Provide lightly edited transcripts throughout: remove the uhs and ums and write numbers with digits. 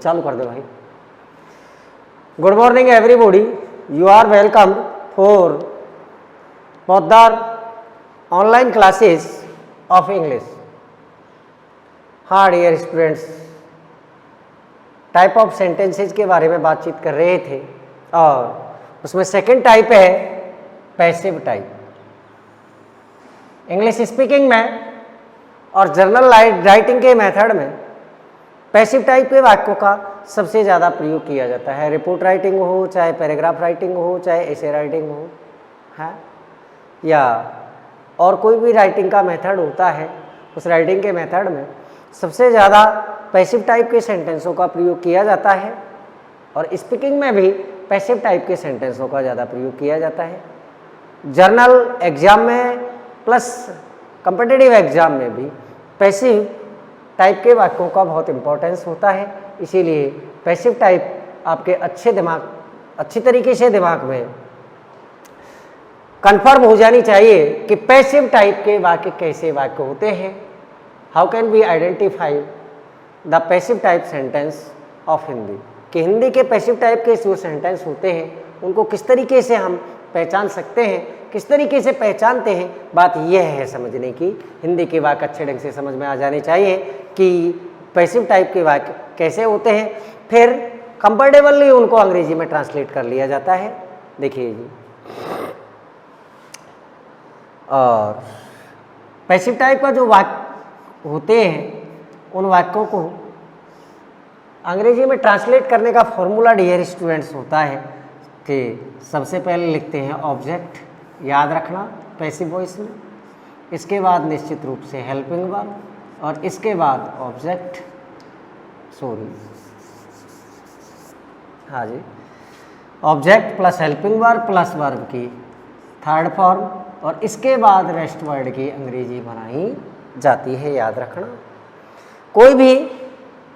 चालू कर दो भाई। Good morning everybody, you are welcome for Poddar online classes of English. हाँ dear students, type of sentences के बारे में बातचीत कर रहे थे और उसमें सेकंड टाइप है पैसिव टाइप। इंग्लिश स्पीकिंग में और जर्नल राइटिंग के मेथड में पैसिव टाइप के वाक्यों का सबसे ज़्यादा प्रयोग किया जाता है। रिपोर्ट राइटिंग हो, चाहे पैराग्राफ राइटिंग हो, चाहे एसे राइटिंग हो, है या और कोई भी राइटिंग का मेथड होता है, उस राइटिंग के मेथड में सबसे ज़्यादा पैसिव टाइप के सेंटेंसों का प्रयोग किया जाता है और स्पीकिंग में भी पैसिव टाइप के सेंटेंसों का ज़्यादा प्रयोग किया जाता है। जर्नल एग्जाम में प्लस कॉम्पिटिटिव एग्जाम में भी पैसिव टाइप के वाक्यों का बहुत इंपॉर्टेंस होता है, इसीलिए पैसिव टाइप आपके अच्छी तरीके से दिमाग में कंफर्म हो जानी चाहिए कि पैसिव टाइप के वाक्य कैसे वाक्य होते हैं। How can we identify the passive type sentence of Hindi, कि हिंदी के पैसिव टाइप के जो सेंटेंस होते हैं उनको किस तरीके से हम पहचान सकते हैं, किस तरीके से पहचानते हैं। बात यह है समझने की, हिंदी के वाक्य अच्छे ढंग से समझ में आ जाने चाहिए कि पैसिव टाइप के वाक्य कैसे होते हैं, फिर कंफर्टेबली उनको अंग्रेजी में ट्रांसलेट कर लिया जाता है। देखिए जी, और पैसिव टाइप का जो वाक्य होते हैं उन वाक्यों को अंग्रेजी में ट्रांसलेट करने का फॉर्मूला डियर स्टूडेंट्स होता है कि सबसे पहले लिखते हैं ऑब्जेक्ट, याद रखना पैसिव वॉइस में, इसके बाद निश्चित रूप से हेल्पिंग वर्ब और इसके बाद ऑब्जेक्ट हाँ जी, object plus helping verb plus verb की थर्ड फॉर्म और इसके बाद रेस्ट वर्ड की अंग्रेजी बनाई जाती है। याद रखना, कोई भी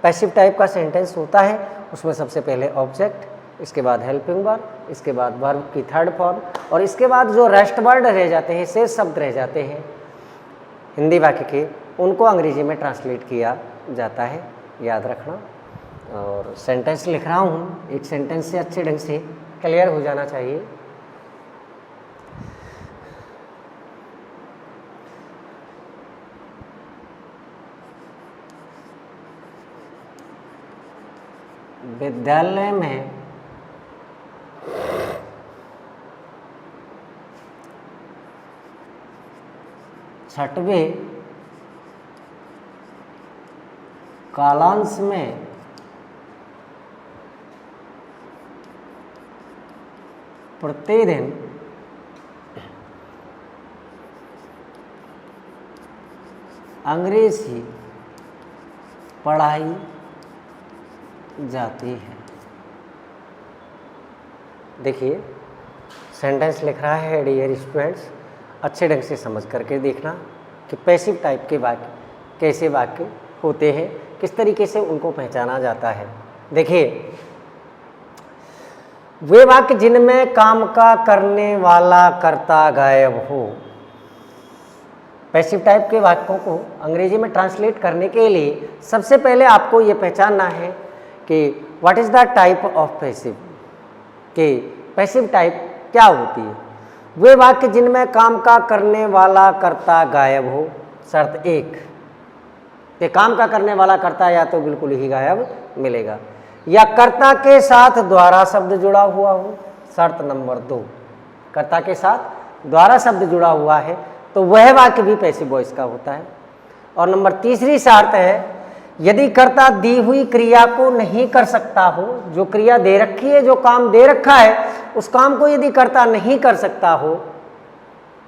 पैसिव टाइप का सेंटेंस होता है उसमें सबसे पहले ऑब्जेक्ट, इसके बाद हेल्पिंग वर्ब, इसके बाद वर्ब की थर्ड फॉर्म और इसके बाद जो रेस्ट वर्ड रह जाते हैं, शेष शब्द रह जाते हैं हिंदी वाक्य के, उनको अंग्रेजी में ट्रांसलेट किया जाता है। याद रखना, और सेंटेंस लिख रहा हूँ, एक सेंटेंस से अच्छे ढंग से क्लियर हो जाना चाहिए। विद्यालय में छठवें कालांश में प्रतिदिन अंग्रेजी पढ़ाई जाती है। देखिए सेंटेंस लिख रहा है डियर स्टूडेंट्स, अच्छे ढंग से समझ करके देखना कि पैसिव टाइप के वाक्य कैसे वाक्य होते हैं, किस तरीके से उनको पहचाना जाता है। देखिए, वे वाक्य जिनमें काम का करने वाला कर्ता गायब हो। पैसिव टाइप के वाक्यों को अंग्रेजी में ट्रांसलेट करने के लिए सबसे पहले आपको ये पहचानना है कि what is the type of passive, कि पैसिव टाइप क्या होती है। वे वाक्य जिनमें काम का करने वाला कर्ता गायब हो। शर्त एक कि काम का करने वाला कर्ता या तो बिल्कुल ही गायब मिलेगा या कर्ता के साथ द्वारा शब्द जुड़ा हुआ हो। शर्त नंबर 2, कर्ता के साथ द्वारा शब्द जुड़ा हुआ है तो वह वाक्य भी पैसिव वॉइस का होता है। और नंबर तीसरी शर्त है, यदि कर्ता दी हुई क्रिया को नहीं कर सकता हो, जो क्रिया दे रखी है, जो काम दे रखा है, उस काम को यदि कर्ता नहीं कर सकता हो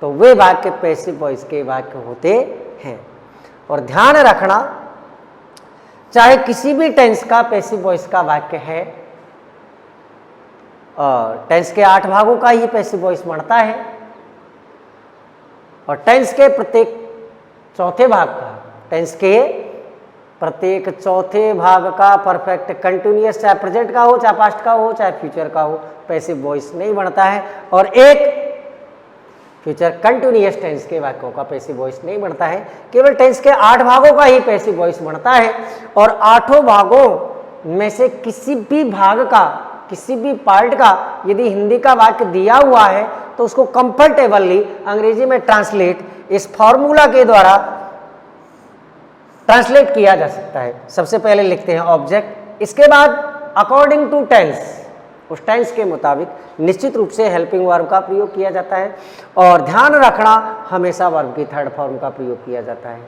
तो वे वाक्य पैसिव वॉइस के वाक्य होते हैं। और ध्यान रखना, चाहे किसी भी टेंस का पैसिव वॉइस का वाक्य है, और टेंस के 8 भागों का ही पैसिव वॉइस बनता है और टेंस के प्रत्येक चौथे भाग का, टेंस के प्रत्येक चौथे भाग का परफेक्ट कंटिन्यूअस, चाहे प्रेजेंट का हो, चाहे पास्ट का हो, चाहे फ्यूचर का हो, पैसिव वॉइस नहीं बनता है। और एक फ्यूचर कंटिन्यूअस टेंस के वाक्यों का पैसिव वॉइस नहीं बनता है, केवल टेंस के 8 भागों का ही पैसिव वॉइस बनता है। और 8 भागों में से किसी भी भाग का, किसी भी पार्ट का यदि हिंदी का वाक्य दिया हुआ है तो उसको कंफर्टेबली अंग्रेजी में ट्रांसलेट इस फॉर्मूला के द्वारा ट्रांसलेट किया जा सकता है। सबसे पहले लिखते हैं ऑब्जेक्ट, इसके बाद अकॉर्डिंग टू टेंस, उस टेंस के मुताबिक निश्चित रूप से हेल्पिंग वर्ब का प्रयोग किया जाता है। और ध्यान रखना, हमेशा वर्ब की थर्ड फॉर्म का प्रयोग किया जाता है।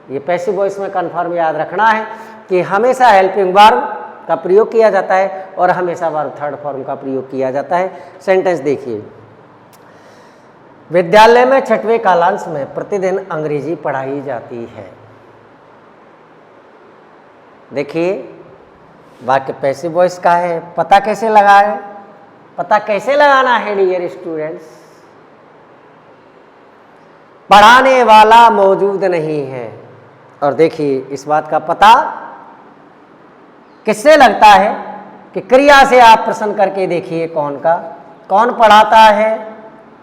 ये पैसिव वॉइस में कन्फर्म याद रखना है कि हमेशा हेल्पिंग वर्ब का प्रयोग किया जाता है और हमेशा वर्ब थर्ड फॉर्म का प्रयोग किया जाता है। सेंटेंस देखिए, विद्यालय में 6वें कालांश में प्रतिदिन अंग्रेजी पढ़ाई जाती है। देखिए वाक्य पैसिव वॉइस का है, पता कैसे लगाए, पता कैसे लगाना है डियर स्टूडेंट्स, पढ़ाने वाला मौजूद नहीं है। और देखिए इस बात का पता किससे लगता है कि क्रिया से आप प्रश्न करके देखिए कौन का, कौन पढ़ाता है,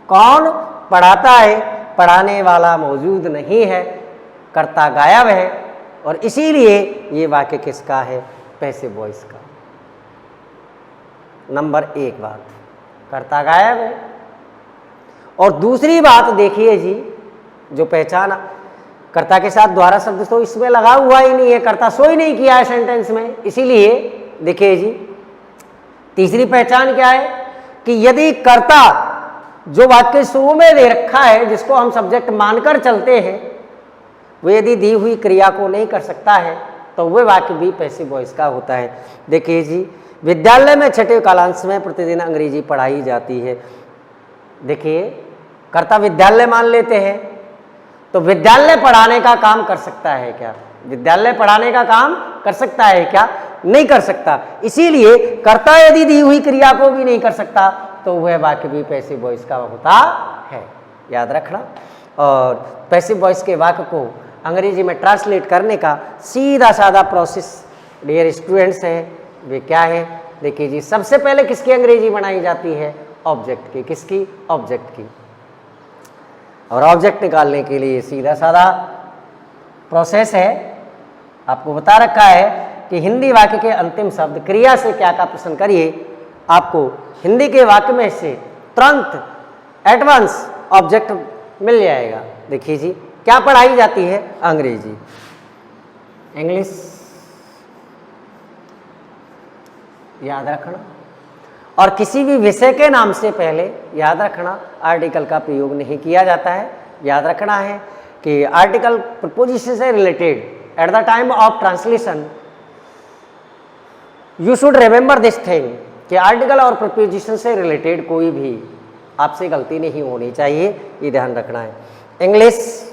कौन पढ़ाता है, पढ़ाने वाला मौजूद नहीं है, कर्ता गायब है, और इसीलिए ये वाक्य किसका है, पैसिव वॉइस का। नंबर 1 बात, कर्ता गायब है। और दूसरी बात देखिए जी, जो पहचान कर्ता के साथ द्वारा शब्द तो इसमें लगा हुआ ही नहीं है, कर्ता सो ही नहीं किया है सेंटेंस में, इसीलिए देखिए जी तीसरी पहचान क्या है कि यदि कर्ता जो वाक्य शुरू में दे रखा है, जिसको हम सब्जेक्ट मानकर चलते हैं, वो यदि दी हुई क्रिया को नहीं कर सकता है तो वह वाक्य भी पैसिव वॉइस का होता है। देखिए जी, विद्यालय में 6वें कालांश में प्रतिदिन अंग्रेजी पढ़ाई जाती है। देखिए कर्ता विद्यालय मान लेते हैं, तो विद्यालय पढ़ाने का काम कर सकता है क्या, विद्यालय पढ़ाने का काम कर सकता है क्या, नहीं कर सकता। इसीलिए कर्ता यदि दी हुई क्रिया को भी नहीं कर सकता तो वह वाक्य भी पैसिव वॉइस का होता है, याद रखना। और पैसिव वॉइस के वाक्य को अंग्रेजी में ट्रांसलेट करने का सीधा साधा प्रोसेस डियर स्टूडेंट्स है, वे क्या है, देखिए जी सबसे पहले किसकी अंग्रेजी बनाई जाती है, ऑब्जेक्ट की, किसकी, ऑब्जेक्ट की। और ऑब्जेक्ट निकालने के लिए सीधा साधा प्रोसेस है, आपको बता रखा है कि हिंदी वाक्य के अंतिम शब्द क्रिया से क्या का प्रश्न करिए, आपको हिंदी के वाक्य में से तुरंत एडवांस ऑब्जेक्ट मिल जाएगा। देखिए जी क्या पढ़ाई जाती है, अंग्रेजी, इंग्लिश, याद रखना। और किसी भी विषय के नाम से पहले याद रखना आर्टिकल का प्रयोग नहीं किया जाता है। याद रखना है कि आर्टिकल प्रपोजिशन से related eight the time of translation you should remember this thing कि आर्टिकल और प्रपोजिशन से रिलेटेड कोई भी आपसे गलती नहीं होनी चाहिए, ये ध्यान रखना है। इंग्लिश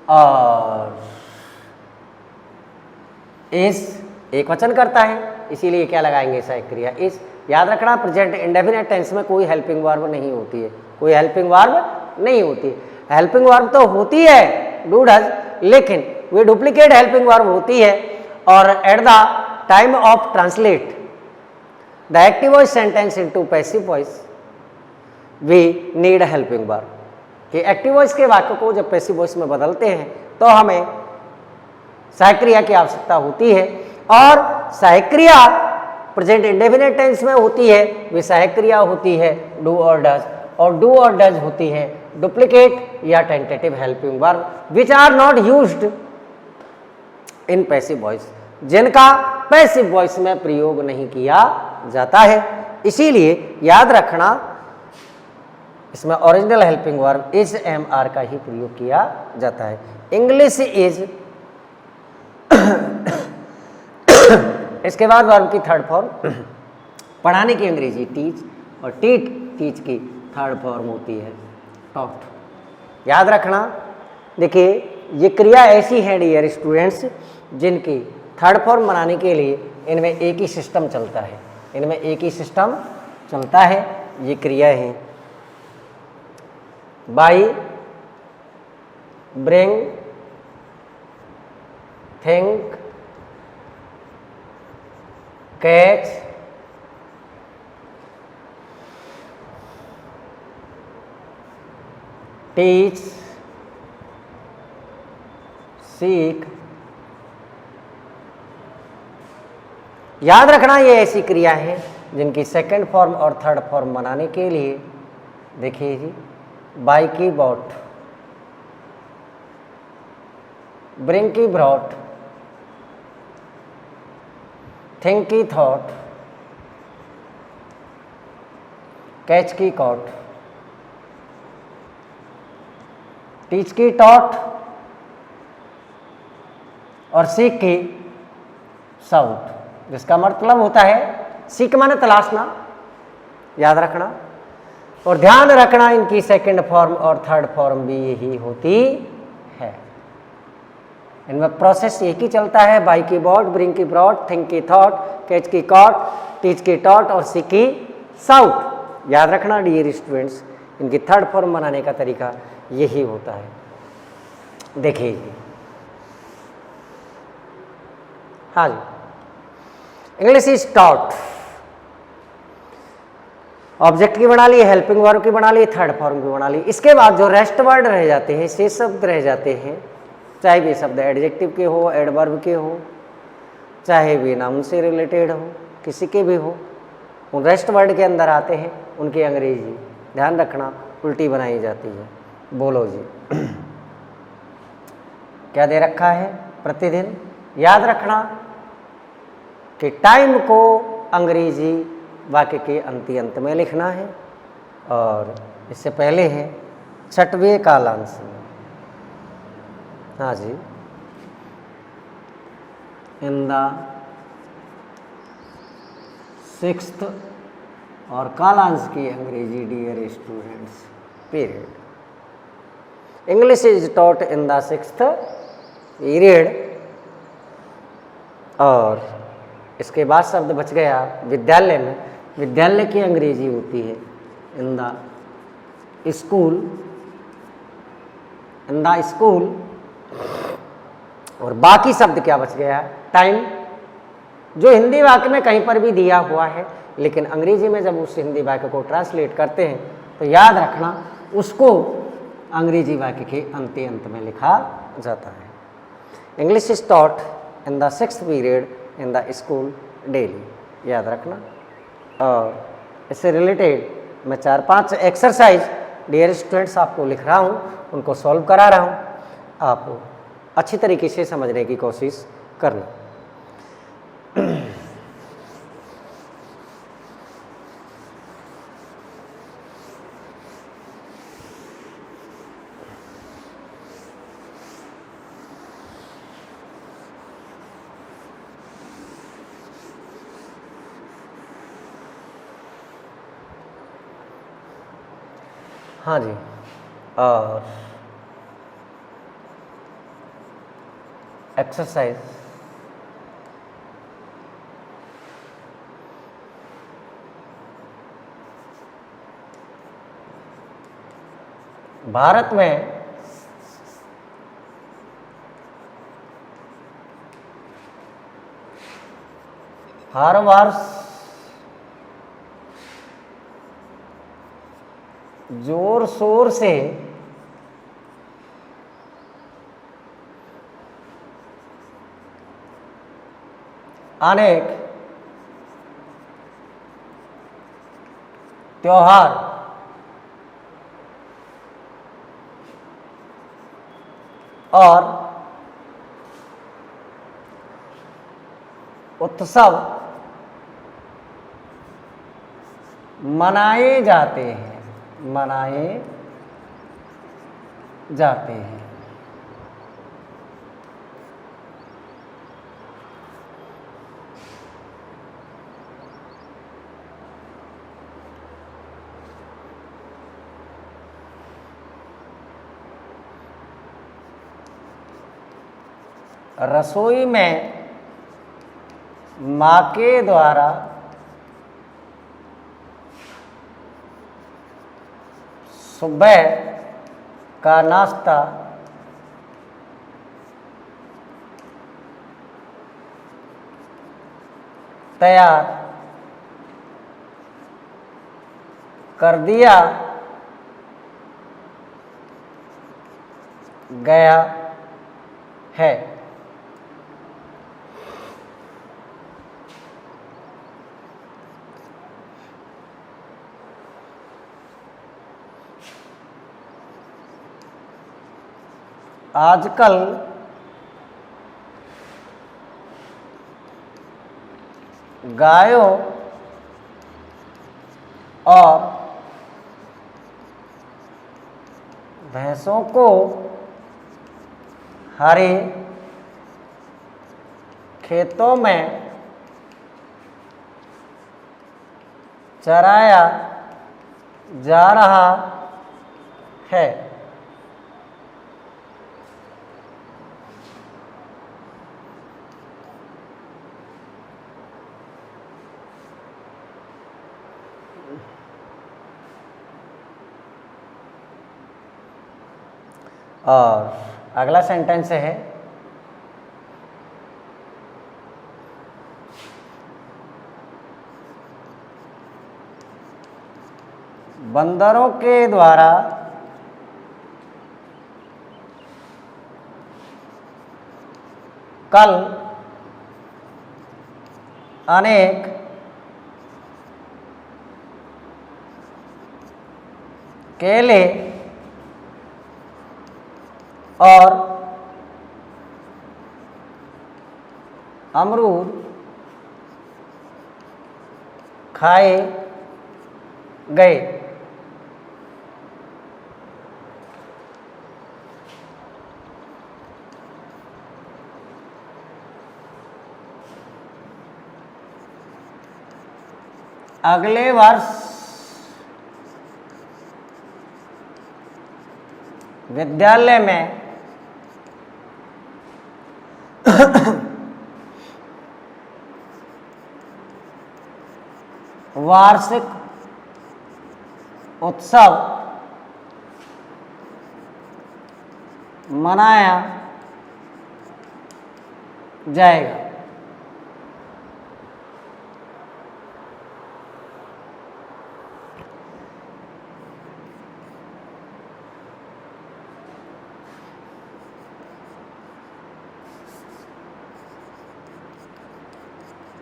और इस एक वचन करता है, इसीलिए क्या लगाएंगे, सहायक क्रिया इस। याद रखना प्रेजेंट इंडेफिनिट टेंस में कोई हेल्पिंग वर्ब नहीं होती है, कोई हेल्पिंग वर्ब नहीं होती। हेल्पिंग वर्ब तो होती है डू डज, लेकिन वे डुप्लीकेट हेल्पिंग वर्ब होती है। और at the time of translate the active voice sentence into passive voice we need helping verb, कि एक्टिव वॉइस के वाक्य को जब पैसिव वॉइस में बदलते हैं तो हमें सहायक क्रिया की आवश्यकता होती है। और सहायक क्रिया प्रेजेंट इंडेफिनिट टेंस में होती है, वे सहायक क्रिया होती है डू और डज, और डू और डज होती है डुप्लीकेट या tentative helping verb which are not used in passive voice, जिनका पैसिव वॉइस में प्रयोग नहीं किया जाता है। इसीलिए याद रखना इसमें original helping verb is am are का ही प्रयोग किया जाता है। इंग्लिश इज इसके बाद वर्ब की थर्ड फॉर्म पढ़ाने की अंग्रेजी टीच, और टीच की थर्ड फॉर्म होती है टॉट। याद रखना, देखिए ये क्रिया ऐसी है डियर स्टूडेंट्स जिनकी थर्ड फॉर्म बनाने के लिए इनमें एक ही सिस्टम चलता है, इनमें एक ही सिस्टम चलता है। ये क्रिया है by, bring, think, catch, teach, seek, याद रखना ये ऐसी क्रिया है जिनकी सेकंड फॉर्म और थर्ड फॉर्म बनाने के लिए, देखिए जी, बाई की बॉट, ब्रिंग की ब्रॉट, थिंक की थॉट, कैच की कॉट, टीच की टॉट और सीख की साउट, जिसका मतलब होता है सीख माने तलाशना, याद रखना। और ध्यान रखना इनकी सेकंड फॉर्म और थर्ड फॉर्म भी यही होती है। इनमें प्रोसेस एक ही चलता है, बाई की बॉट, ब्रिंग की ब्रॉड, थिंक की थॉट, कैच की कॉट, टीच की टॉट और सीख की साउट। याद रखना डियर स्टूडेंट्स, इनकी थर्ड फॉर्म बनाने का तरीका यही होता है। देखिए जी, हाँ जी, इंग्लिश इज टॉट, ऑब्जेक्ट की बना ली, हेल्पिंग वर्ब की बना ली, थर्ड फॉर्म की बना ली। इसके बाद जो रेस्ट वर्ड रह जाते हैं, शेष शब्द रह जाते हैं, चाहे वे शब्द एडजेक्टिव के हो, एडवर्ब के हो, चाहे वे नाउन से रिलेटेड हो, किसी के भी हो, उन रेस्ट वर्ड के अंदर आते हैं, उनकी अंग्रेजी ध्यान रखना उल्टी बनाई जाती है। बोलो जी, क्या दे रखा है प्रतिदिन? याद रखना कि टाइम को अंग्रेजी वाक्य के अंत में लिखना है, और इससे पहले है छठवें कालांश में, हाँ जी, इन द सिक्स्थ, और कालांश की अंग्रेजी dear students period, English is taught in the sixth period. और इसके बाद शब्द बच गया विद्यालय में, विद्यालय की अंग्रेजी होती है in the school, in the school. और बाकी शब्द क्या बच गया? टाइम, जो हिंदी वाक्य में कहीं पर भी दिया हुआ है, लेकिन अंग्रेजी में जब उस हिंदी वाक्य को ट्रांसलेट करते हैं तो याद रखना उसको अंग्रेजी वाक्य के अंत में लिखा जाता है। English is taught in the sixth period in the school daily, याद रखना। और इससे रिलेटेड मैं 4-5 एक्सरसाइज डियर स्टूडेंट्स आपको लिख रहा हूँ, उनको सॉल्व करा रहा हूँ, आप अच्छी तरीके से समझने की कोशिश करना। हाँ जी, और एक्सरसाइज भारत में हर वर्ष जोर शोर से अनेक त्योहार और उत्सव मनाए जाते हैं, मनाए जाते हैं। रसोई में माँ के द्वारा सुबह का नाश्ता तैयार कर दिया गया है। आजकल गायों और भैंसों को हरे खेतों में चराया जा रहा है। और अगला सेंटेंस है बंदरों के द्वारा कल अनेक केले और अमरूद खाए गए। अगले वर्ष विद्यालय में वार्षिक उत्सव मनाया जाएगा।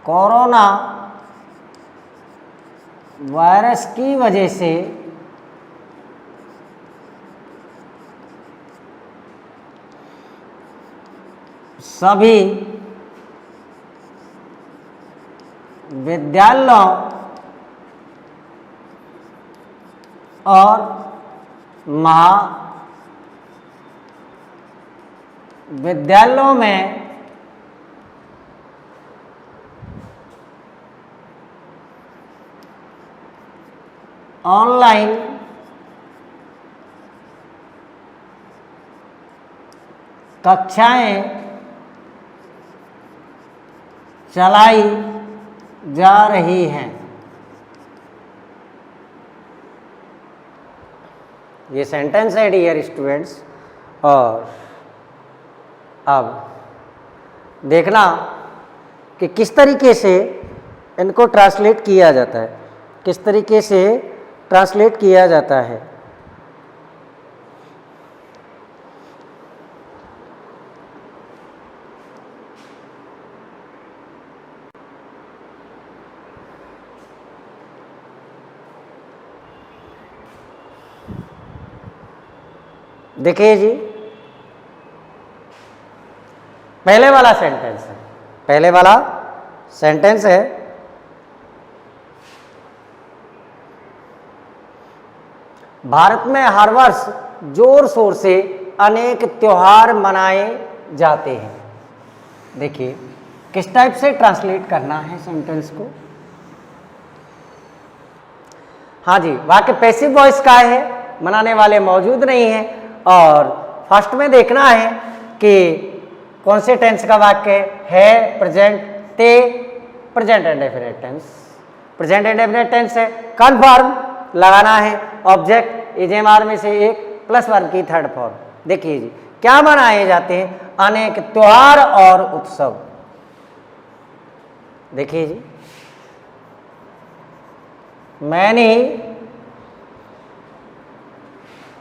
कोरोना वायरस की वजह से सभी विद्यालयों और महाविद्यालयों में ऑनलाइन कक्षाएं चलाई जा रही हैं। ये सेंटेंस है डियर स्टूडेंट्स। और अब देखना कि किस तरीके से इनको ट्रांसलेट किया जाता है, किस तरीके से ट्रांसलेट किया जाता है। देखिए जी, पहले वाला सेंटेंस है, पहले वाला सेंटेंस है भारत में हर वर्ष जोर शोर से अनेक त्योहार मनाए जाते हैं। देखिए किस टाइप से ट्रांसलेट करना है सेंटेंस को। हाँ जी, वाक्य पैसिव वॉइस का है, मनाने वाले मौजूद नहीं है। और फर्स्ट में देखना है कि कौन से टेंस का वाक्य है, प्रेजेंट, ते, present indefinite tense. Present indefinite tense है, कन्फर्म लगाना है, ऑब्जेक्ट इजेमार में से एक प्लस वर्ब की थर्ड फॉर्म। देखिए जी, क्या मनाए जाते हैं, अनेक त्योहार और उत्सव। देखिए जी, मैंने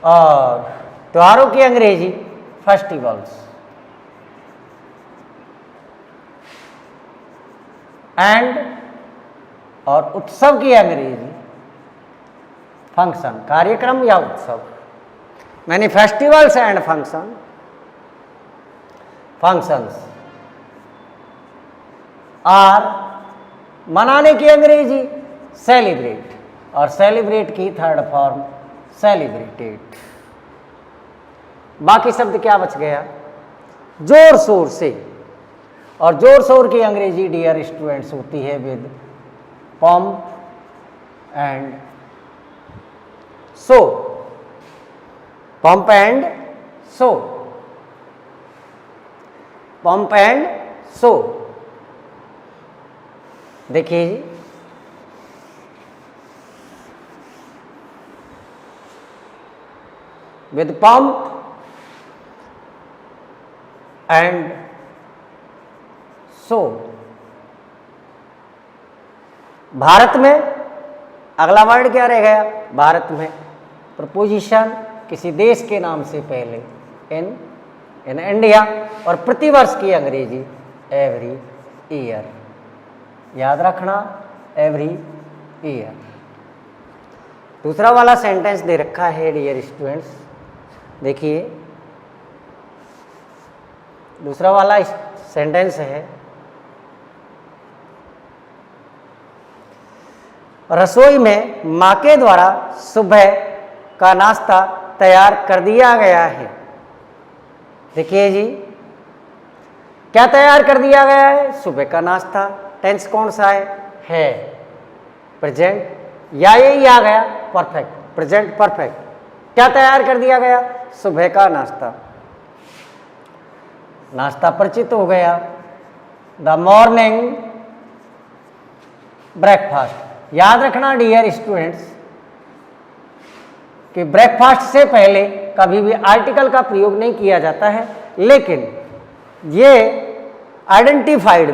और त्योहारों की अंग्रेजी फेस्टिवल्स, एंड और उत्सव की अंग्रेजी फंक्शन, कार्यक्रम या उत्सव। मैंने फेस्टिवल्स एंड फंक्शन फंक्शंस। और मनाने की अंग्रेजी सेलिब्रेट, और सेलिब्रेट की थर्ड फॉर्म सेलिब्रेटेड। बाकी शब्द क्या बच गया? जोर शोर से, और जोर शोर की अंग्रेजी डियर स्टूडेंट्स होती है with pomp and show. Pomp and show, pomp and show. देखिए जी, with pomp and show. Bharat में अगला वर्ड क्या रह गया? भारत में प्रपोजिशन किसी देश के नाम से पहले इन इंडिया, और प्रतिवर्ष की अंग्रेजी एवरी ईयर। याद रखना, एवरी ईयर। दूसरा वाला सेंटेंस दे रखा है डियर स्टूडेंट्स, देखिए दूसरा वाला सेंटेंस है, रसोई में मां के द्वारा सुबह का नाश्ता तैयार कर दिया गया है। देखिए जी, क्या तैयार कर दिया गया है? सुबह का नाश्ता। टेंस कौन सा है? प्रेजेंट, या यही आ गया परफेक्ट, प्रेजेंट परफेक्ट। क्या तैयार कर दिया गया? सुबह का नाश्ता। नाश्ता परिचित हो गया, द मॉर्निंग ब्रेकफास्ट। याद रखना डियर स्टूडेंट्स कि ब्रेकफास्ट से पहले कभी भी आर्टिकल का प्रयोग नहीं किया जाता है, लेकिन ये आइडेंटिफाइड,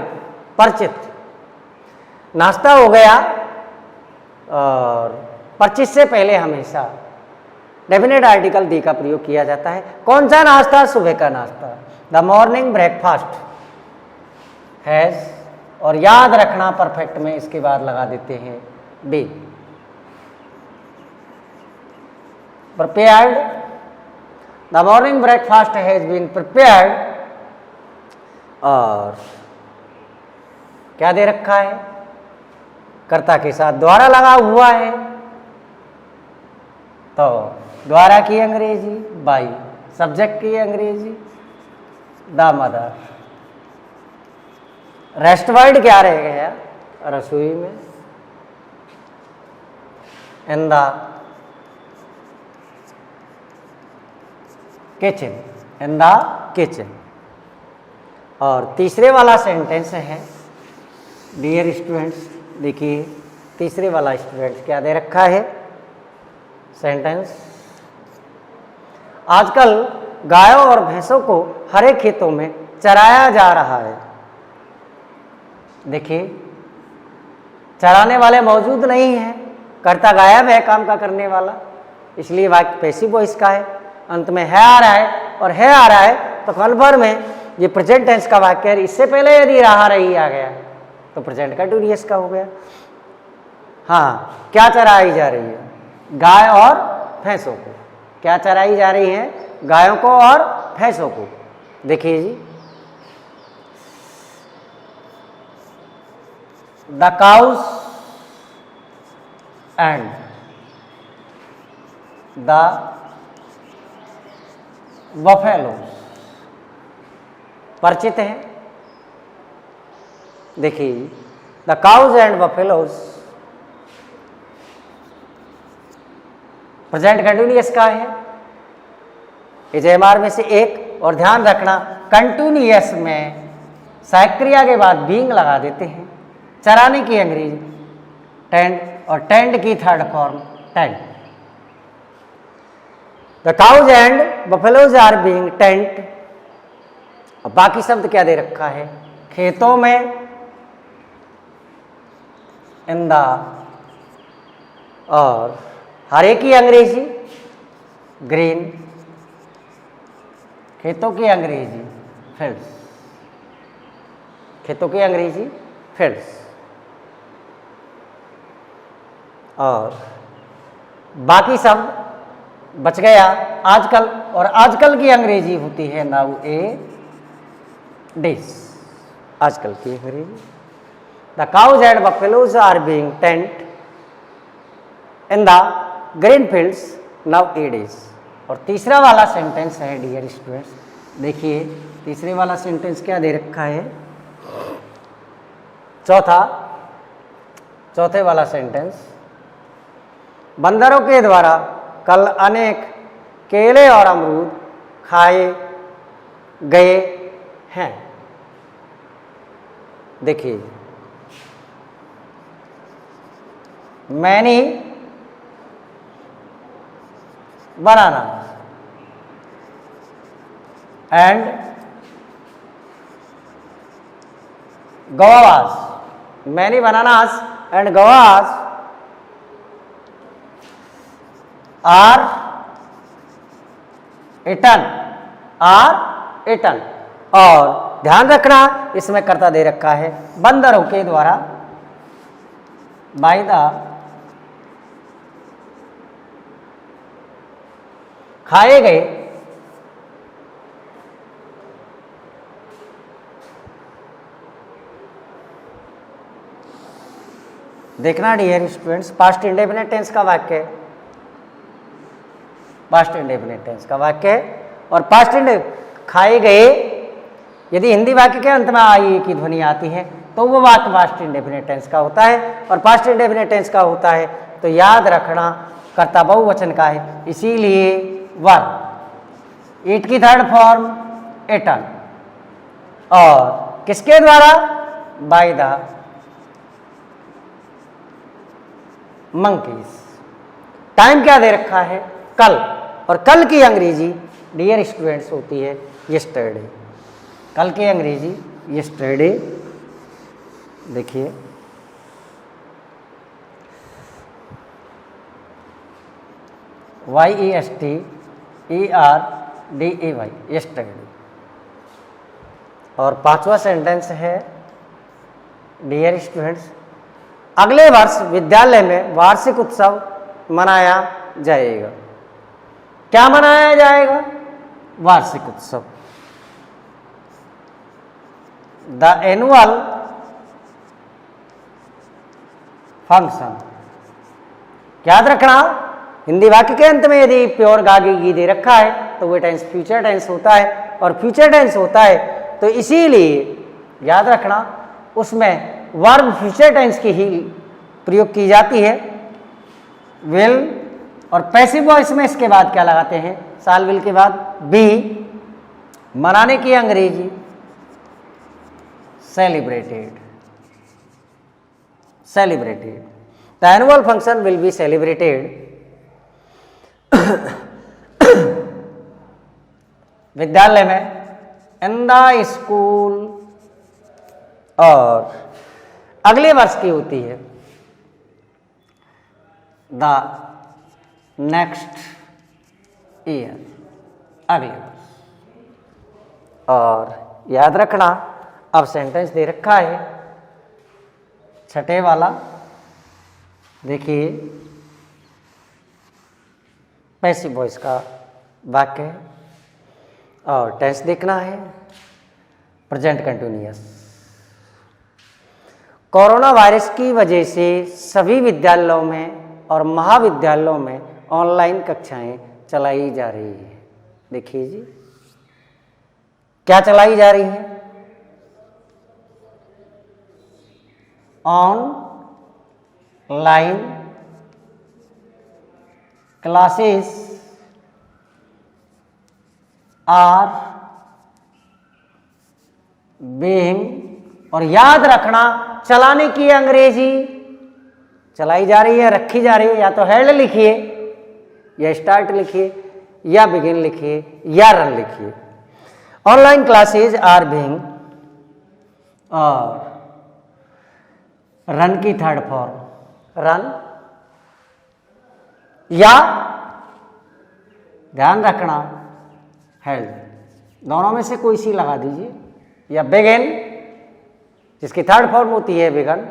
परिचित, नाश्ता हो गया, और परिचित से पहले हमेशा डेफिनेट आर्टिकल दी का प्रयोग किया जाता है। कौन सा नाश्ता? सुबह का नाश्ता। द मॉर्निंग ब्रेकफास्ट हैज, और याद रखना परफेक्ट में इसके बाद लगा देते हैं be, prepared. The morning breakfast has been prepared, और क्या दे रखा है? कर्ता के साथ द्वारा लगा हुआ है, तो द्वारा की अंग्रेजी बाई, सब्जेक्ट की अंग्रेजी द मदर। रेस्ट वर्ड क्या रह गया? रसोई में, in the kitchen, in the kitchen. और तीसरे वाला सेंटेंस है डियर स्टूडेंट्स, देखिए तीसरे वाला स्टूडेंट्स क्या दे रखा है सेंटेंस, आजकल गायों और भैंसों को हरे खेतों में चराया जा रहा है। देखिए चराने वाले मौजूद नहीं है, कर्ता गायब है काम का करने वाला, इसलिए वाक्य पैसिव वॉइस का है। अंत में है आ रहा है, और है आ रहा है तो कन्फर्म में ये प्रेजेंट टेंस का वाक्य है। इससे पहले यदि रहा रही आ गया तो प्रेजेंट कंटीन्यूअस का हो गया। हाँ, क्या चराई जा रही है? गाय और भैंसों को। क्या चराई जा रही है? गायों को और भैंसों को। देखिए जी, the cows and the buffaloes परिचित है। देखिए the cows and buffaloes present continuous का है, एजेएमआर में से एक। और ध्यान रखना कंटिन्यूअस में सहायक क्रिया के बाद बीइंग लगा देते हैं। चराने की अंग्रेजी टेंड, और टेंड की third form tent. The cows and buffaloes are being tent. और बाकी शब्द क्या दे रखा है? खेतों में, इन द, और हरे की अंग्रेजी ग्रीन, खेतों की अंग्रेजी फील्ड्स, खेतों की अंग्रेजी फील्ड्स। और बाकी सब बच गया आजकल, और आजकल की अंग्रेजी होती है नाउ ए days. आजकल की अंग्रेजी. The cows and buffaloes are being tended in the green fields nowadays. और तीसरा वाला सेंटेंस है डियर स्टूडेंट्स, देखिए तीसरे वाला सेंटेंस क्या दे रखा है. चौथे वाला सेंटेंस, बंदरों के द्वारा कल अनेक केले और अमरूद खाए गए हैं. देखिए many bananas and guavas. Many bananas and guavas are eaten. और ध्यान रखना इसमें कर्ता दे रखा है बंदरों के द्वारा, बाय द खाए गए. देखना dear students, past indefinite tense का वाक्य है, पास्ट इंडेफिनिट टेंस का वाक्य है. और पास्ट खाए गए, यदि हिंदी वाक्य के अंत में आई की ध्वनि आती है तो वो वाक्य पास्ट इंडेफिनिट टेंस का होता है. और पास्ट इंडेफिनिट टेंस का होता है तो याद रखना कर्ता बहुवचन का है, इसीलिए वर. ईट की थर्ड फॉर्म एटन, और किसके द्वारा, बाय द मंकीज. टाइम क्या दे रखा है, कल, और कल की अंग्रेजी डियर स्टूडेंट्स होती है यस्टरडे. कल की अंग्रेजी यस्टरडे. देखिए YESTERDAY यस्टरडे. और पांचवा सेंटेंस है डियर स्टूडेंट्स, अगले वर्ष विद्यालय में वार्षिक उत्सव मनाया जाएगा. क्या मनाया जाएगा, वार्षिक उत्सव. The annual function. याद रखना हिंदी वाक्य के अंत में यदि प्योर गागी दे रखा है तो वो टेंस फ्यूचर टेंस होता है, और फ्यूचर टेंस होता है तो इसीलिए याद रखना उसमें वर्ब फ्यूचर टेंस की ही प्रयोग की जाती है. विल, और पैसिव वॉइस में इसके बाद क्या लगाते हैं, साल विल के बाद बी. मनाने की अंग्रेजी celebrated. Celebrated. The annual function will be celebrated विद्यालय में, इन द स्कूल. और अगले वर्ष की होती है द नेक्स्ट ईयर, अगले वर्ष. और याद रखना अब सेंटेंस दे रखा है छठे वाला, देखिए पैसिव वॉइस का वाक्य है, और टेंस देखना है प्रेजेंट कंटिन्यूअस. कोरोना वायरस की वजह से सभी विद्यालयों में और महाविद्यालयों में ऑनलाइन कक्षाएं चलाई जा रही है. देखिए जी क्या चलाई जा रही है, ऑनलाइन क्लासेस आर बीइंग. और याद रखना चलाने की अंग्रेजी, चलाई जा रही है, रखी जा रही है, या तो हेल्ड लिखिए, या स्टार्ट लिखिए, या बिगिन लिखिए, या रन लिखिए. ऑनलाइन क्लासेज आर बीइंग, और रन की थर्ड फॉर्म रन, या ध्यान रखना हेल्ड, दोनों में से कोई सी लगा दीजिए, या बिगिन जिसकी थर्ड फॉर्म होती है began,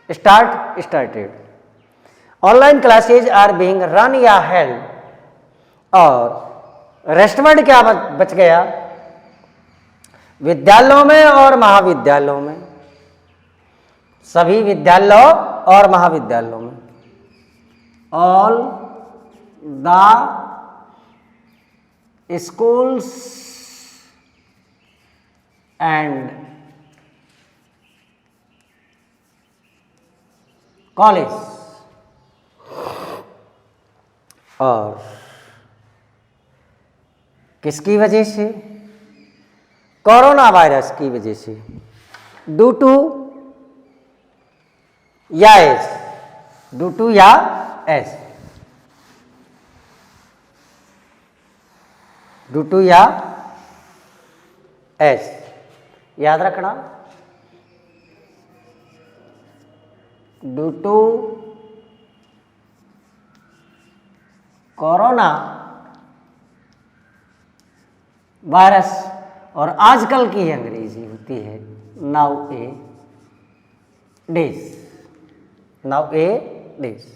start started. Online classes are being run या हेल्ड. और रेस्ट वर्ड क्या बच गया, विद्यालयों में और महाविद्यालयों में, सभी विद्यालयों और महाविद्यालयों में, all the schools and college. और किसकी वजह से? कोरोना वायरस की वजह से। ड्यू टू या एस, ड्यू टू या एस, ड्यू टू या एस, याद रखना। ड्यू टू कोरोना वायरस, और आजकल की अंग्रेजी होती है nowadays, nowadays.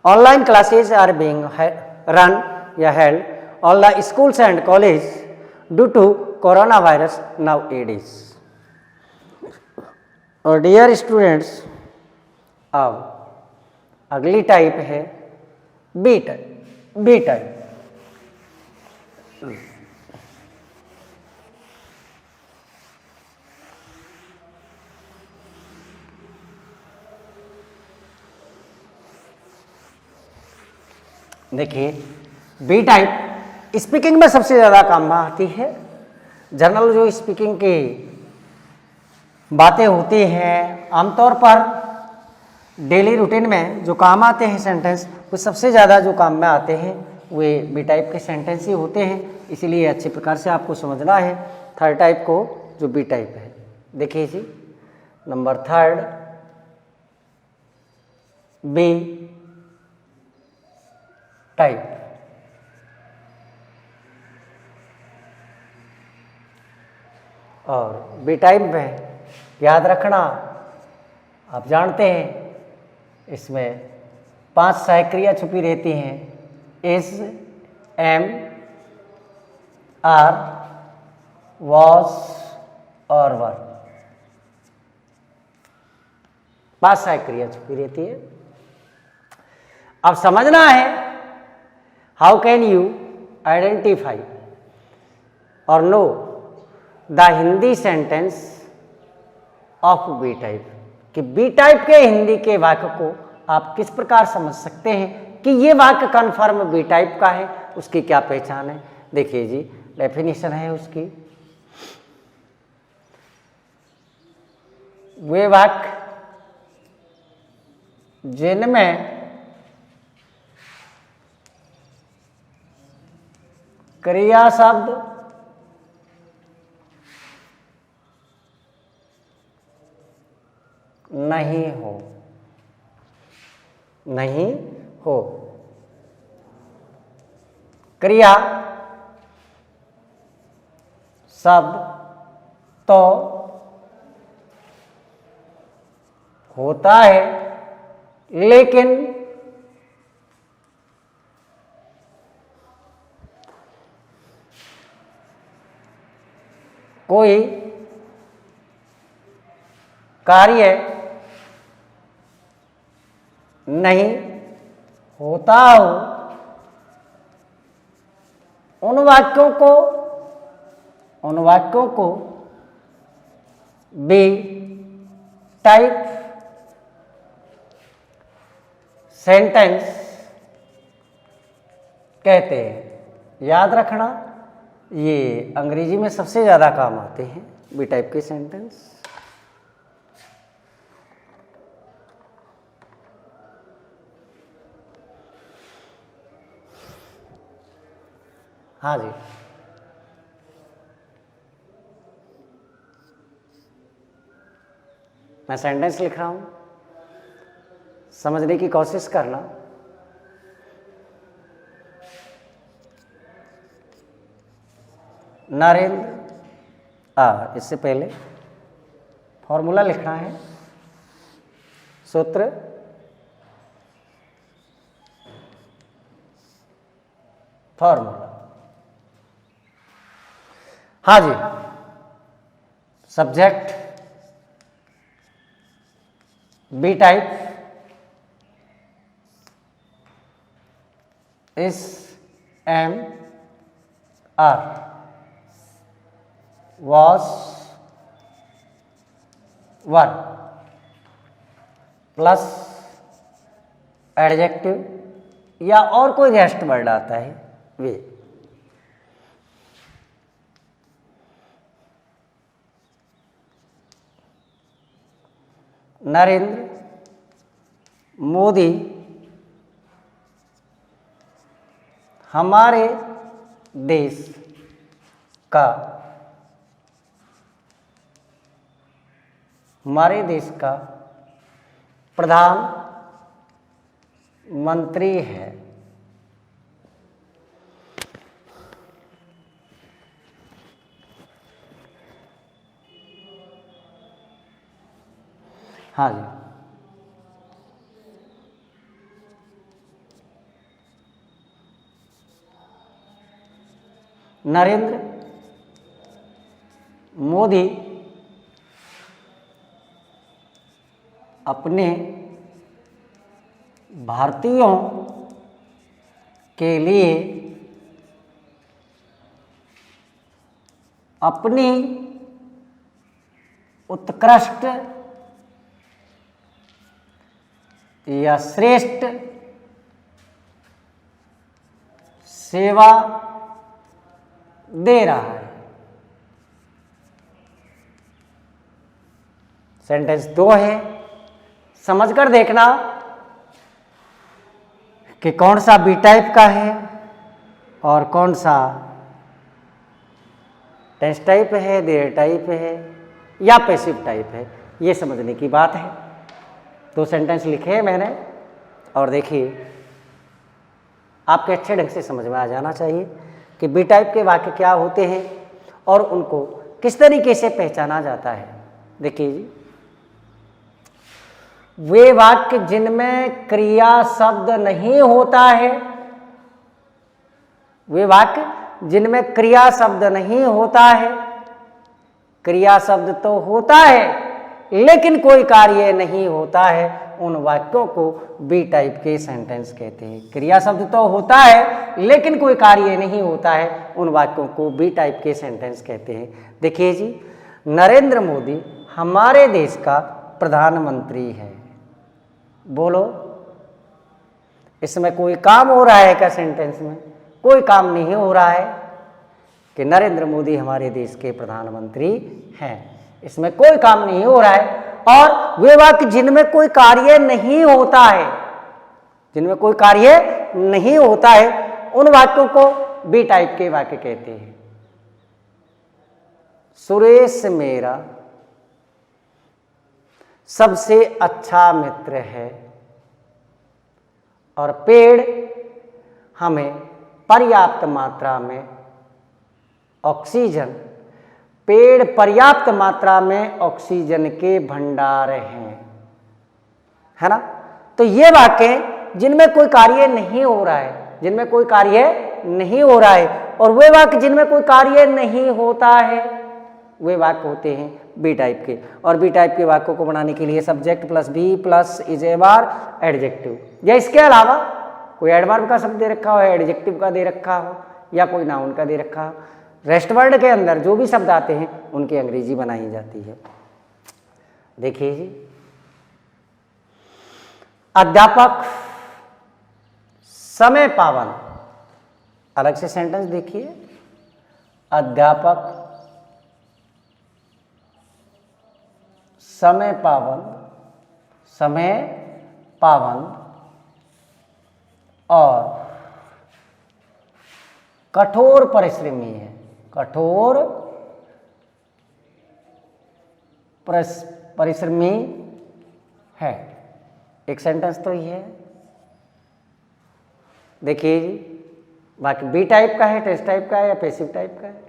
Online classes are being run या held all the schools and college due to coronavirus nowadays। और डियर स्टूडेंट्स, अब अगली टाइप है बी टाइप। बी टाइप देखिए, बी टाइप स्पीकिंग में सबसे ज़्यादा काम में आती है। जनरल जो स्पीकिंग की बातें होती हैं, आमतौर पर डेली रूटीन में जो काम आते हैं सेंटेंस, वो सबसे ज़्यादा जो काम में आते हैं वे बी टाइप के सेंटेंस ही होते हैं। इसीलिए अच्छे प्रकार से आपको समझना है थर्ड टाइप को, जो बी टाइप है। देखिए जी, नंबर थर्ड बी टाइप। और बी टाइप में याद रखना, आप जानते हैं इसमें 5 सहायक क्रिया छुपी रहती हैं। इज, एम, आर, वॉज और वर, 5 सहायक क्रिया छुपी रहती है। अब समझना है हाउ कैन यू आइडेंटिफाई और know the Hindi sentence of B type, कि बी टाइप के हिंदी के वाक्य को आप किस प्रकार समझ सकते हैं कि ये वाक्य कन्फर्म बी टाइप का है, उसकी क्या पहचान है। देखिए जी, डेफिनेशन है उसकी। वे वाक्य जिनमें क्रिया शब्द नहीं हो, नहीं हो, क्रिया शब्द तो होता है, लेकिन कोई कार्य नहीं होता हो, उन वाक्यों को बी टाइप सेंटेंस कहते हैं। याद रखना, ये अंग्रेजी में सबसे ज़्यादा काम आते हैं बी टाइप के सेंटेंस। हाँ जी, मैं सेंटेंस लिख रहा हूं, समझने की कोशिश करना। नरेंद्र, इससे पहले फॉर्मूला लिखना है, सूत्र। फॉर्मूला, हाँ जी, subject be type is am are was one plus adjective या और कोई रेस्ट वर्ड आता है वे। नरेंद्र मोदी हमारे देश का प्रधानमंत्री है। हाँ जी, नरेंद्र मोदी अपने भारतीयों के लिए अपनी उत्कृष्ट या श्रेष्ठ सेवा दे रहा है। सेंटेंस 2 है, समझकर देखना कि कौन सा बी टाइप का है और कौन सा टेंस टाइप है, देयर टाइप है या पैसिव टाइप है, ये समझने की बात है। 2 सेंटेंस लिखे हैं मैंने और देखिए आपके अच्छे ढंग से समझ में आ जाना चाहिए कि बी टाइप के वाक्य क्या होते हैं और उनको किस तरीके से पहचाना जाता है। देखिए जी, वे वाक्य जिनमें क्रिया शब्द नहीं होता है, वे वाक्य जिनमें क्रिया शब्द नहीं होता है, क्रिया शब्द तो होता है लेकिन कोई कार्य नहीं होता है, उन वाक्यों को बी टाइप के सेंटेंस कहते हैं। क्रिया शब्द तो होता है लेकिन कोई कार्य नहीं होता है, उन वाक्यों को बी टाइप के सेंटेंस कहते हैं। देखिए जी, नरेंद्र मोदी हमारे देश का प्रधानमंत्री है। बोलो, इसमें कोई काम हो रहा है क्या? सेंटेंस में कोई काम नहीं हो रहा है कि नरेंद्र मोदी हमारे देश के प्रधानमंत्री हैं, इसमें कोई काम नहीं हो रहा है। और वे वाक्य जिनमें कोई कार्य नहीं होता है, जिनमें कोई कार्य नहीं होता है, उन वाक्यों को बी टाइप के वाक्य कहते हैं। सुरेश मेरा सबसे अच्छा मित्र है और पेड़ हमें पर्याप्त मात्रा में ऑक्सीजन, पेड़ पर्याप्त मात्रा में ऑक्सीजन के भंडार हैं, है ना। तो ये वाक्य जिनमें कोई कार्य नहीं हो रहा है, जिनमें कोई कार्य नहीं हो रहा है, और वे वाक्य जिनमें कोई कार्य नहीं होता है, वे वाक्य होते हैं बी टाइप के। और बी टाइप के वाक्यों को बनाने के लिए subject plus be plus is a bar adjective, या इसके अलावा कोई एडवर्ब का शब्द दे रखा हो, एडजेक्टिव का दे रखा हो, या कोई नाउन का दे रखा हो। रेस्ट वर्ड के अंदर जो भी शब्द आते हैं उनकी अंग्रेजी बनाई जाती है। देखिए जी, अध्यापक समय पाबंद, अलग से सेंटेंस देखिए, अध्यापक समय पाबंद, समय पाबंद और कठोर परिश्रमी है, कठोर परिश्रमी है। एक सेंटेंस तो ये है। देखिए जी, बाकी बी टाइप का है, टेस्ट टाइप का है या पैसिव टाइप का है।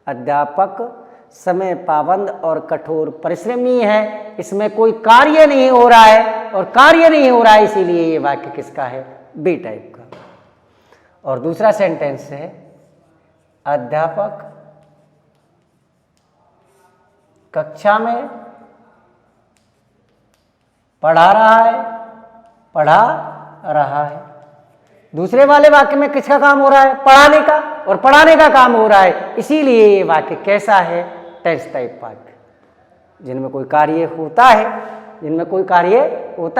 अध्यापक समय पाबंद और कठोर परिश्रमी है, इसमें कोई कार्य नहीं हो रहा है, और कार्य नहीं हो रहा है इसीलिए ये वाक्य किसका है? बी टाइप का। और दूसरा सेंटेंस है, अध्यापक कक्षा में पढ़ा रहा है। दूसरे वाले वाक्य में किसका काम हो रहा है? पढ़ाने का, और पढ़ाने का काम हो रहा है, इसीलिए ये वाक्य कैसा है? टेंस टाइप वाक्य, जिनमें कोई कार्य होता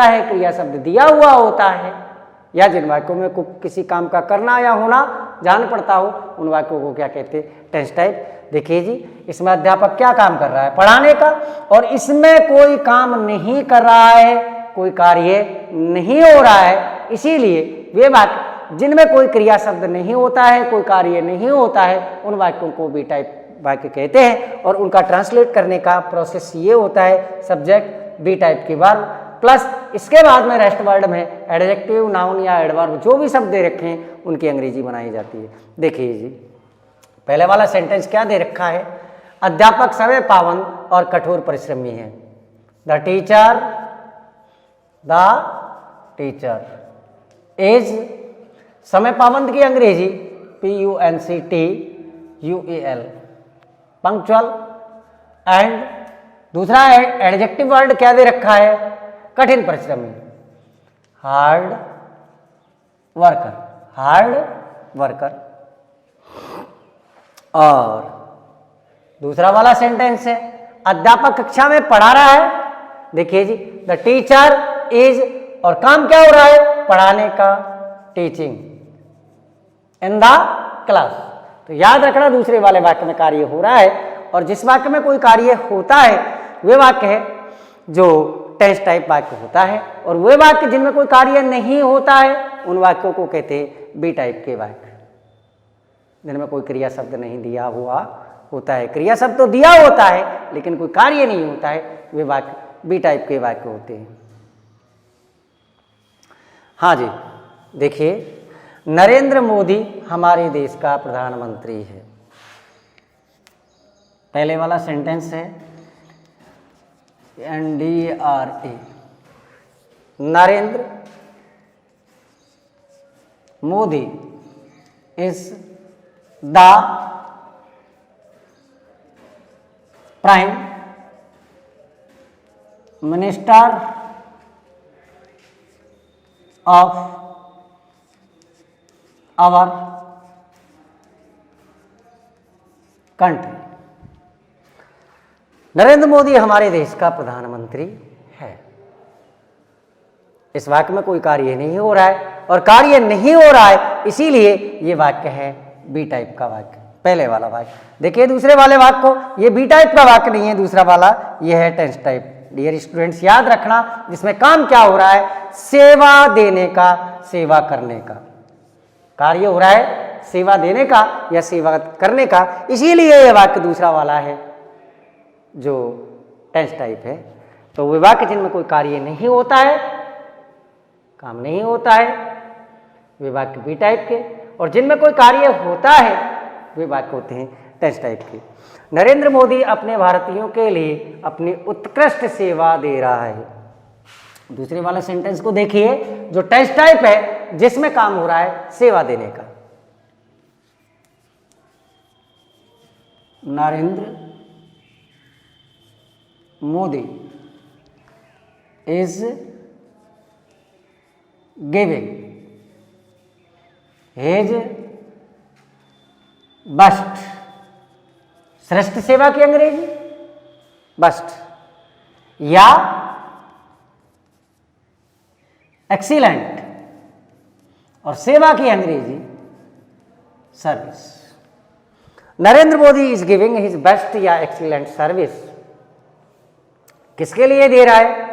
है, क्रिया शब्द दिया हुआ होता है, या जिन वाक्यों में किसी काम का करना या होना जान पड़ता हो, उन वाक्यों को क्या कहते हैं? Tense type. देखिए जी, इसमें अध्यापक क्या काम कर रहा है? पढ़ाने का, और इसमें कोई काम नहीं कर रहा है, कोई कार्य नहीं हो रहा है, इसीलिए वे वाक्य जिनमें कोई क्रिया शब्द नहीं होता है, कोई कार्य नहीं होता है, उन वाक्यों को बी टाइप वाक्य कहते हैं। और उनका ट्रांसलेट करने का प्रोसेस ये होता है, सब्जेक्ट बी टाइप की वर्ब प्लस इसके बाद में रेस्ट वर्ड में एडजेक्टिव, नाउन या एडवर्ब जो भी शब्द दे रखे हैं उनकी अंग्रेजी बनाई जाती है। देखिए जी, पहले वाला सेंटेंस क्या दे रखा है? अध्यापक समय पाबंद और कठोर परिश्रमी है। द टीचर इज, समय पाबंद की अंग्रेजी PUNCTUAL, पंक्चुअल, एंड दूसरा एडजेक्टिव वर्ड क्या दे रखा है? कठिन परिश्रमी, हार्ड वर्कर। और दूसरा वाला सेंटेंस है, अध्यापक कक्षा में पढ़ा रहा है। देखिए जी, द टीचर इज, और काम क्या हो रहा है? पढ़ाने का, टीचिंग इन द क्लास। तो याद रखना, दूसरे वाले वाक्य में कार्य हो रहा है, और जिस वाक्य में कोई कार्य होता है वे वाक्य है जो टेंस टाइप वाक्य होता है, और वे वाक्य जिनमें कोई कार्य नहीं होता है उन वाक्यों को कहते हैं बी टाइप के वाक्य, जिनमें कोई क्रिया शब्द नहीं दिया हुआ होता है। क्रिया शब्द तो दिया होता है लेकिन कोई कार्य नहीं होता है, वे वाक्य बी टाइप के वाक्य होते हैं। हाँ जी, देखिए, नरेंद्र मोदी हमारे देश का प्रधानमंत्री है। पहले वाला सेंटेंस है NDRA, Narendra Modi is the prime minister of our country. Narendra Modi हमारे देश का प्रधानमंत्री है। इस वाक्य में कोई कार्य नहीं हो रहा है, और कार्य नहीं हो रहा है इसीलिए ये वाक्य है बी टाइप का वाक्य, पहले वाला वाक्य। देखिए, दूसरे वाले वाक्य को, ये बी टाइप का वाक्य नहीं है, दूसरा वाला ये है टेंस टाइप। डियर स्टूडेंट्स, याद रखना, जिसमें काम क्या हो रहा है? सेवा देने का, सेवा करने का कार्य हो रहा है, सेवा देने का या सेवा करने का, इसीलिए यह वाक्य दूसरा वाला है जो टेंस टाइप है। तो वे वाक्य जिनमें कोई कार्य नहीं होता है, काम नहीं होता है, वे वाक्य बी टाइप के, और जिनमें कोई कार्य होता है वे वाक्य होते हैं टेंस टाइप के। नरेंद्र मोदी अपने भारतीयों के लिए अपनी उत्कृष्ट सेवा दे रहा है। दूसरे वाला सेंटेंस को देखिए, जो टेंस टाइप है, जिसमें काम हो रहा है सेवा देने का। Narendra Modi is giving his best, श्रेष्ठ सेवा की अंग्रेजी बेस्ट, या एक्सीलेंट, और सेवा की अंग्रेजी service. Narendra Modi is giving his best या एक्सीलेंट सर्विस, किसके लिए दे रहा है?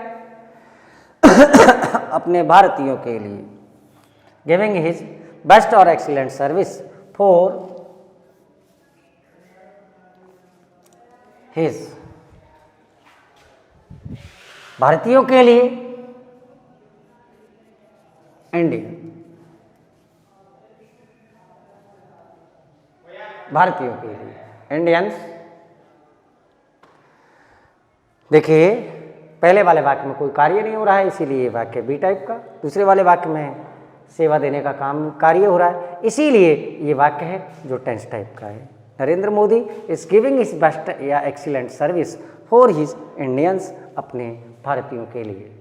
अपने भारतीयों के लिए। गिविंग हिज बेस्ट और एक्सीलेंट सर्विस फॉर हिज, भारतीयों के लिए, इंडियन, भारतीयों के लिए, इंडियंस। देखिए, पहले वाले वाक्य में कोई कार्य नहीं हो रहा है इसीलिए वाक्य बी टाइप का, दूसरे वाले वाक्य में सेवा देने का काम कार्य हो रहा है इसीलिए ये वाक्य है जो टेंस टाइप का है। Narendra Modi is giving his best या excellent service for his Indians, अपने भारतीयों के लिए।